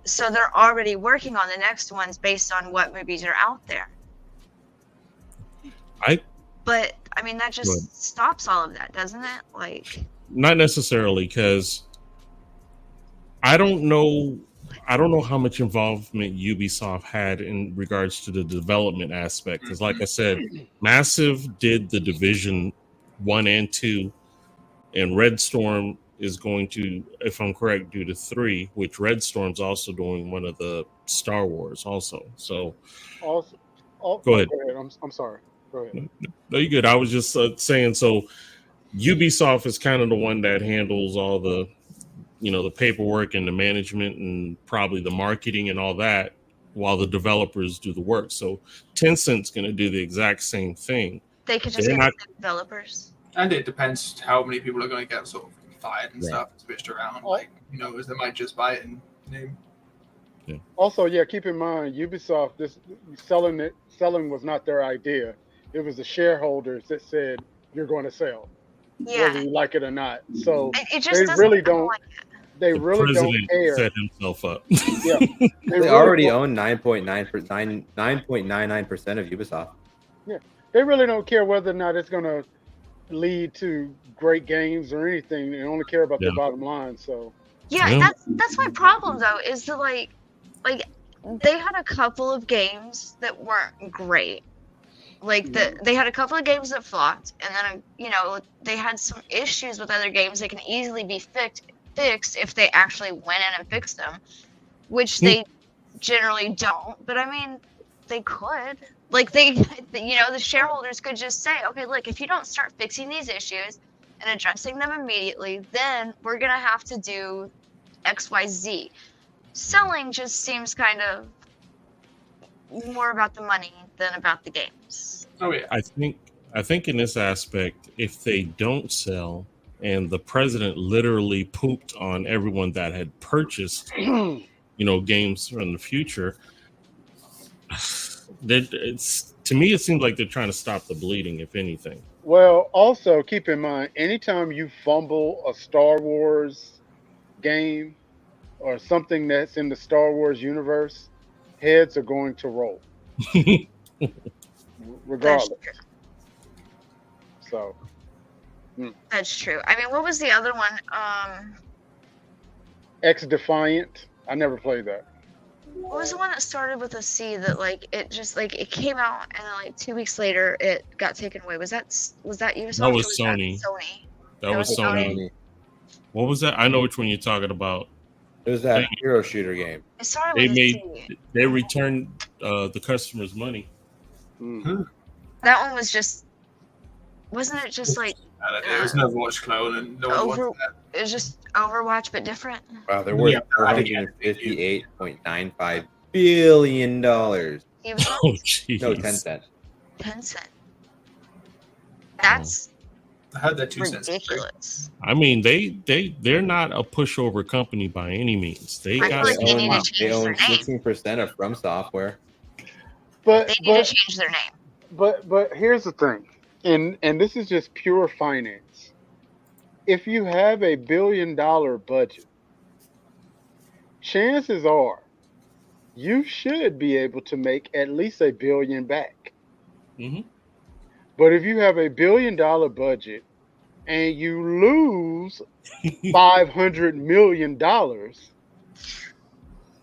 So they're already working on the next ones based on what movies are out there. But I mean, that just stops all of that, doesn't it? Like, not necessarily, because I don't know how much involvement Ubisoft had in regards to the development aspect. Because, like I said, Massive did the Division 1 and 2, and Red Storm is going to, if I'm correct, do the 3, which Red Storm's also doing one of the Star Wars also. So, go ahead. I'm sorry. Go ahead. No, you're good. I was just saying, so Ubisoft is kind of the one that handles all the, the paperwork and the management and probably the marketing and all that, while the developers do the work. So Tencent's going to do the exact same thing. They could just get the developers. And it depends how many people are going to get sort of fired and stuff, switched around. Like, as they might just buy it and name. Yeah. Also, keep in mind, Ubisoft, this selling was not their idea. It was the shareholders that said you're going to sell, whether you like it or not. So they really don't. They really don't care. Set himself up. Yeah, they really already own 9.99% of Ubisoft. Yeah, they really don't care whether or not it's going to lead to great games or anything. They only care about the bottom line. So that's my problem though. Is that like they had a couple of games that weren't great. Like they had a couple of games that flopped, and then they had some issues with other games that can easily be fixed if they actually went in and fixed them, which they generally don't. But I mean, they could. Like the shareholders could just say, okay, look, if you don't start fixing these issues and addressing them immediately, then we're gonna have to do XYZ. Selling just seems kind of more about the money than about the games. Oh yeah. I think in this aspect, if they don't sell, and the president literally pooped on everyone that had purchased, games from the future, it's, to me, it seems like they're trying to stop the bleeding, if anything. Well, also keep in mind, anytime you fumble a Star Wars game or something that's in the Star Wars universe, heads are going to roll. Regardless. So that's true. I mean, what was the other one? X Defiant. I never played that. What was the one that started with a C that it came out and then 2 weeks later it got taken away? Was that Ubisoft? That was Sony. That was Sony. What was that? I know which one you're talking about. It was that hero shooter game. It started with a C. They returned the customer's money. Mm-hmm. That one was just. Wasn't it just like? It was an Overwatch clone, and no one wanted that. It was just Overwatch, but different. Wow, they're worth $458.95 billion. Oh, jeez. No, 10 cents. 10 cents. That's I had that 2 cents. Ridiculous. I mean, they're not a pushover company by any means. They own 16% of From Software. But they need to change their name. But here's the thing. And this is just pure finance. If you have $1 billion budget, chances are you should be able to make at least $1 billion back. Mm-hmm. But if you have $1 billion budget and you lose $500 million.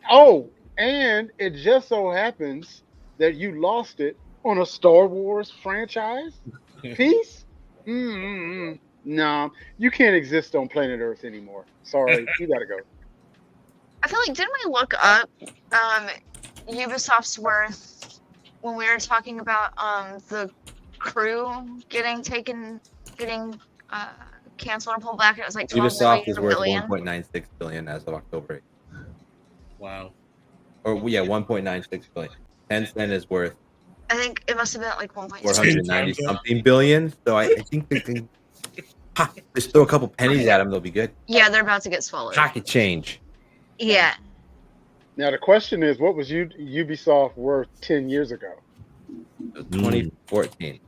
Oh, and it just so happens that you lost it on a Star Wars franchise piece? Nah, you can't exist on planet Earth anymore. Sorry, you gotta go. I feel like didn't we look up Ubisoft's worth when we were talking about the crew getting canceled or pulled back? It was like 12 Ubisoft is billion, worth 1.96 billion as of October 8th. Wow. Or yeah, 1.96 billion. Tencent is worth I think it must have been like 1.6. 490 something billion. So I think they can just throw a couple pennies at them, they'll be good. Yeah, they're about to get swallowed. Pocket change. Yeah. Now the question is, what was Ubisoft worth 10 years ago? 2014.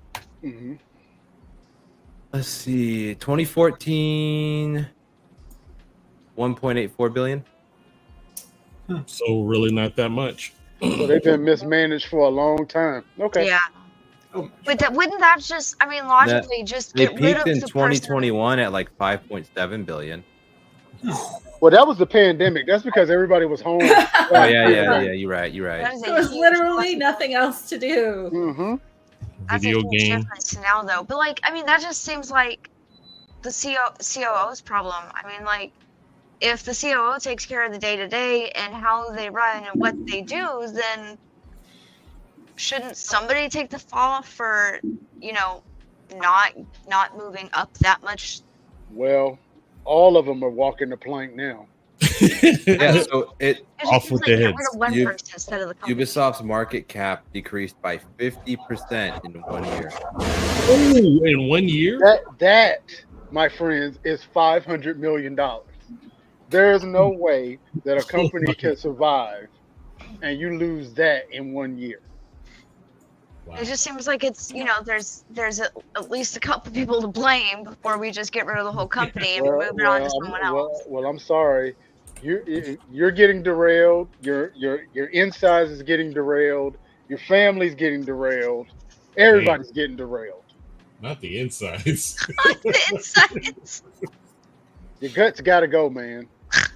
Mm-hmm. Let's see. 2014, 1.84 billion. So really not that much. So they've been mismanaged for a long time. Okay. Yeah. But wouldn't that just, I mean, logically, just They get rid of peaked in the 2021 at like 5.7 billion. Well, that was the pandemic. That's because everybody was home. Oh yeah. You're right. Person. There was literally nothing else to do. Mm-hmm. That's Video a huge game. difference now, though. But like, I mean, that just seems like the COO's problem. I mean, like, if the COO takes care of the day-to-day and how they run and what they do, then shouldn't somebody take the fall for, you know, not moving up that much? Well, all of them are walking the plank now. Yeah, so It just Off seems with like their get heads. rid of one You- person instead of the company. Ubisoft's market cap decreased by 50% in 1 year. Oh, in 1 year? That, my friends, is $500 million. There is no way that a company can survive and you lose that in 1 year. Wow. It just seems like it's, you know, there's at least a couple people to blame before we just get rid of the whole company and move it on to someone else. Well, I'm sorry. You're getting derailed. Your insides is getting derailed. Your family's getting derailed. Everybody's getting derailed. Not the insides. The insides. Your guts got to go, man.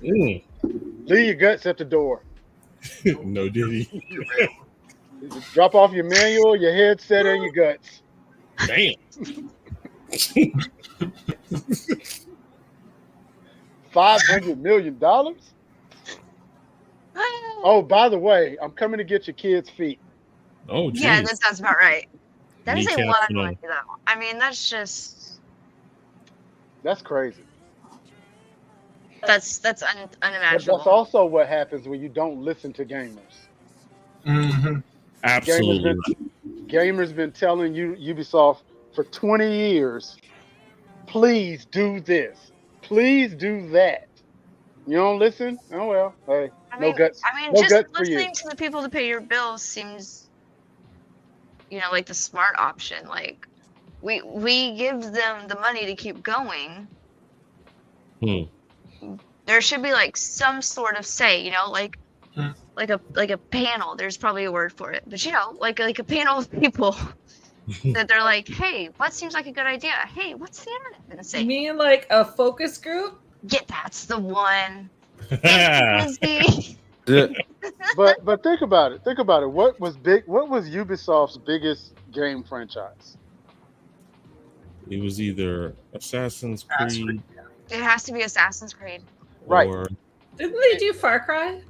Mm. Leave your guts at the door. No diddy. Drop off your manual, your headset, and your guts. Damn. $500 million? Oh, by the way, I'm coming to get your kids' feet. Oh, geez. Yeah, that sounds about right. That is a Kneecaps lot of and money, though. I mean, that's just That's crazy. that's But unimaginable. that's also what happens when you don't listen to gamers. Mm-hmm. Absolutely. Gamers been telling you Ubisoft for 20 years, please do this, please do that. You don't listen? Oh well, hey, no guts. I mean, no just guts for you. listening to the people to pay your bills seems, you know, like the smart option. Like, we give them the money to keep going. There should be like some sort of say, you know, like a panel. There's probably a word for it, but you know, like a panel of people that they're like, hey, what seems like a good idea? Hey, what's the internet gonna say? You mean like a focus group? Yeah, that's the one. But think about it. Think about it. What was Ubisoft's biggest game franchise? It was either Assassin's Creed It has to be Assassin's Creed. Right. or Didn't they do Far Cry?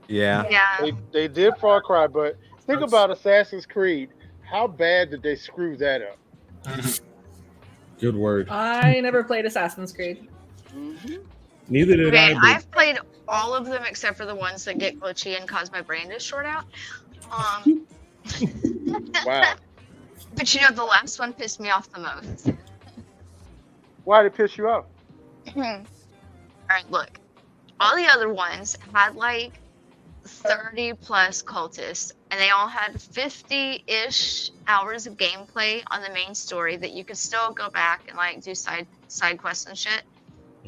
Yeah. Yeah. They did Far Cry, but think about Assassin's Creed. How bad did they screw that up? good word. I never played Assassin's Creed. Neither did Okay, I. But I've played all of them except for the ones that get glitchy and cause my brain to short out. Wow. But you know, the last one pissed me off the most. Why did it piss you off? Alright, look. All the other ones had like 30 plus cultists, and they all had 50-ish hours of gameplay on the main story that you could still go back and like do side quests and shit.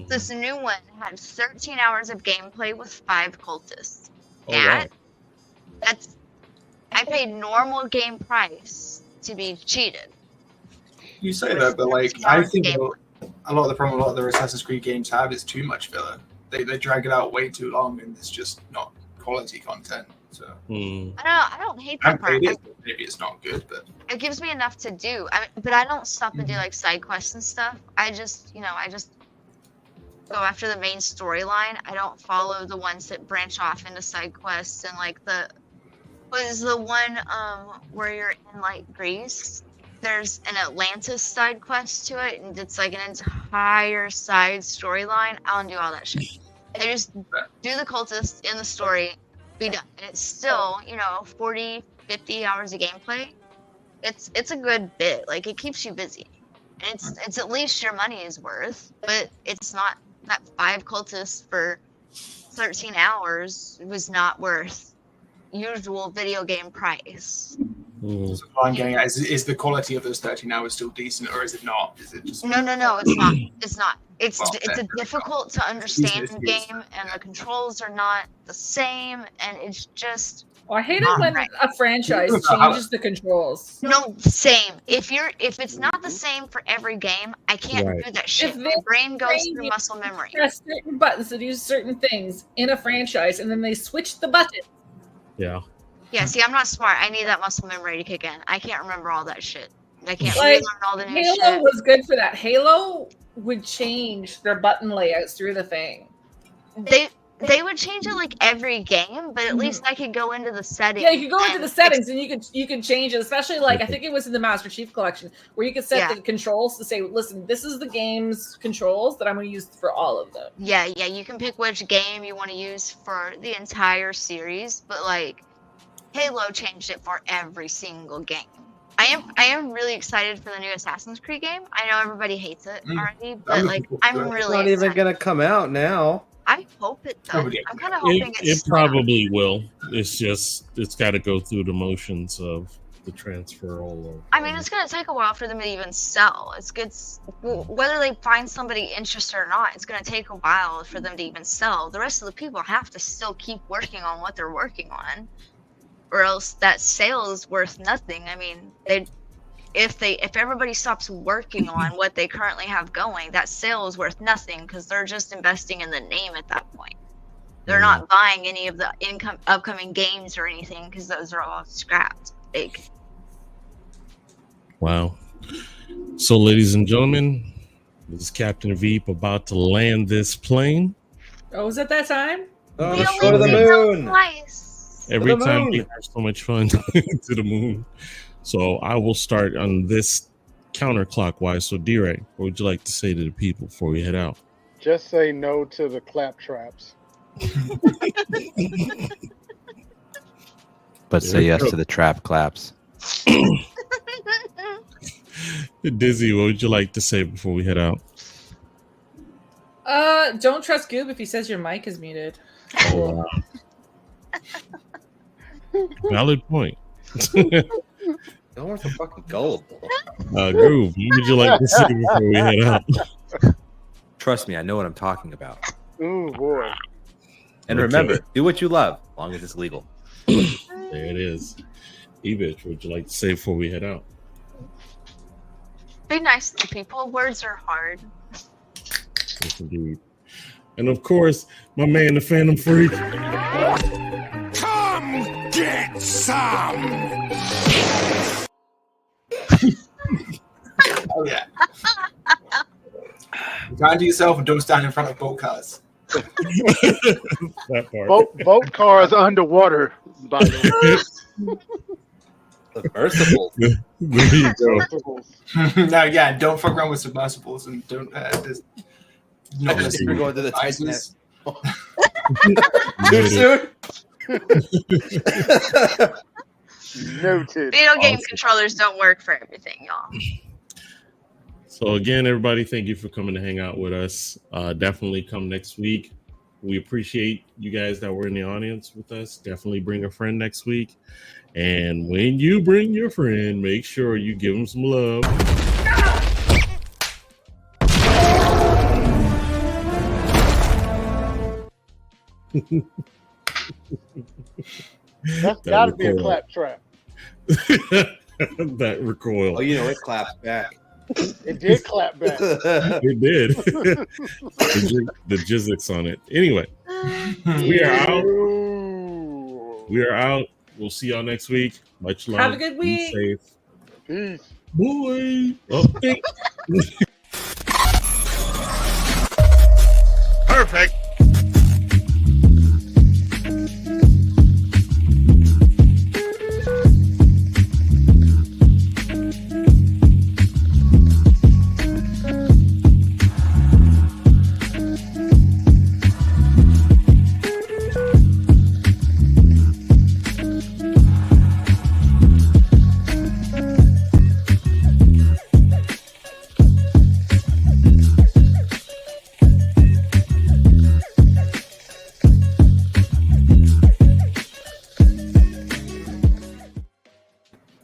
This new one had 13 hours of gameplay with 5 cultists. Oh, wow. That's I paid normal game price to be cheated. You say that, but like I think a lot of the problem a lot of the Assassin's Creed games have is too much filler. They drag it out way too long, and it's just not quality content. So I don't hate that part. Maybe it's not good, but it gives me enough to do. But I don't stop and do like side quests and stuff. I just go after the main storyline. I don't follow the ones that branch off into side quests and like what is the one where you're in like Greece? There's an Atlantis side quest to it, and it's like an entire side storyline. I don't do all that shit. I just do the cultist in the story, be done. And it's still, 40, 50 hours of gameplay. It's a good bit. Like, it keeps you busy. And it's at least your money is worth, but it's not that 5 cultists for 13 hours was not worth usual video game price. So what I'm getting at is the quality of those 13 hours still decent, or is it not? Is it just No, it's not. It's not. It's a difficult to understand game, and the controls are not the same, and it's just. Well, I hate it when a franchise changes the controls. No, same. If it's not the same for every game, I can't do that shit. My brain goes through muscle memory. Press certain buttons to do certain things in a franchise, and then they switch the button. Yeah. Yeah, see, I'm not smart. I need that muscle memory to kick in. I can't remember all that shit. I can't like, relearn all the new Halo shit. was good for that. Halo would change their button layouts through the thing. They would change it like every game, but at least I could go into the settings. Yeah, you could go into the settings and you can change it, especially like I think it was in the Master Chief Collection where you could set the controls to say, listen, this is the game's controls that I'm going to use for all of them. Yeah, you can pick which game you want to use for the entire series, but like Halo changed it for every single game. I am really excited for the new Assassin's Creed game. I know everybody hates it already, but like I'm really It's not even gonna come out now. I hope it does. I'm kind of hoping it probably will. It's got to go through the motions of the transfer all over. I mean, it's going to take a while for them to even sell. It's good. Whether they find somebody interested or not, it's going to take a while for them to even sell. The rest of the people have to still keep working on what they're working on, or else that sale is worth nothing. I mean, if everybody stops working on what they currently have going, that sale is worth nothing because they're just investing in the name at that point. They're not buying any of the upcoming games or anything because those are all scrapped. Wow. So, ladies and gentlemen, this is Captain Veep about to land this plane. Oh, was it that time? Oh, let's go to the moon. Every time we have so much fun to the moon. So I will start on this counterclockwise. So DRay, what would you like to say to the people before we head out? Just say no to the clap traps. But say yes to the trap claps. Dizzy, what would you like to say before we head out? Don't trust Goob if he says your mic is muted. Oh, valid point. No one's so fucking gullible. Goob, what would you like to say before we head out? Trust me, I know what I'm talking about. Ooh, boy. And remember, do what you love, as long as it's legal. There it is. EBTCH, what would you like to say before we head out? Be nice to people. Words are hard. Yes, indeed. And of course, my man, the Phantom Freak. Come get some! Oh yeah. Grind to yourself and don't stand in front of boat cars. That part. Boat cars underwater, by the way. Submersibles. There you go. No, yeah, don't fuck around with submersibles and don't just not Just listen go to the advices. Too soon? Noted. Video game controllers don't work for everything, y'all. So again, everybody, thank you for coming to hang out with us. Definitely come next week. We appreciate you guys that were in the audience with us. Definitely bring a friend next week. And when you bring your friend, make sure you give them some love. That's got to be a clap trap. That recoil. Oh, you know, it claps back. It did clap back. It did. the jizzix on it. Anyway, we are out. We are out. We'll see y'all next week. Much love. Have a good week. Be safe. Peace. Boy. Oh, Perfect.